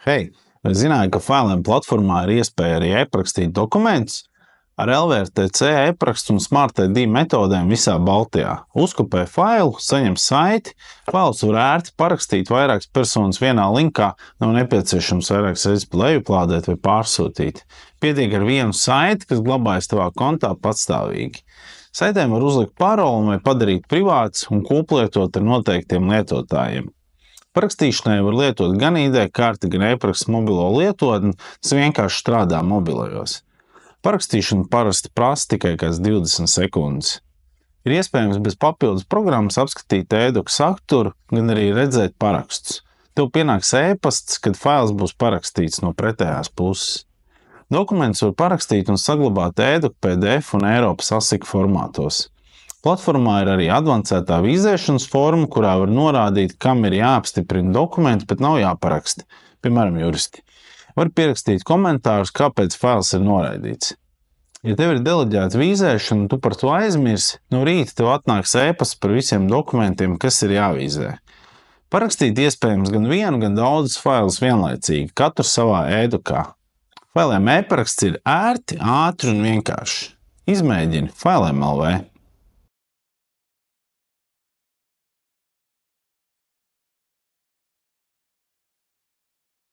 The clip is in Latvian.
Hei, vai zināji, ka failiem platformā ir iespēja arī e-parakstīt dokumentus? Ar LVRTC e-parakstu un Smart ID metodēm visā Baltijā. Uzkopē failu, saņem saiti, failus var ērti parakstīt vairākas personas vienā linkā, nav nepieciešams vairākas reizes lejuplādēt vai pārsūtīt. Pietiek ar vienu saiti, kas glabājas tavā kontā patstāvīgi. Saitēm var uzlikt paroli vai padarīt privāts un koplietot ar noteiktiem lietotājiem. Parakstīšanai var lietot gan ID karti, gan e-parakstu mobilo lietotni, tas vienkārši strādā mobilajos. Parakstīšana parasti prasa tikai kāds 20 sekundes. Ir iespējams bez papildus programmas apskatīt e-doku saturu, gan arī redzēt parakstus. Tev pienāks e-pasts, kad fails būs parakstīts no pretējās puses. Dokumentus var parakstīt un saglabāt e-doku, PDF un Eiropas ASIC formātos. Platformā ir arī advancētā vīzēšanas forma, kurā var norādīt, kam ir jāapstiprina dokumenti, bet nav jāparaksta, piemēram, juristi. Var pierakstīt komentārus, kāpēc fails ir noraidīts. Ja tev ir deleģēta vīzēšana un tu par to aizmirsi, no rīta tev atnāks e-pasts par visiem dokumentiem, kas ir jāvīzē. Parakstīt iespējams gan vienu, gan daudzus failus vienlaicīgi, katru savā e-dokā. Failiem e-paraksts ir ērti, ātri un vienkārši. Izmēģini Failiem LV.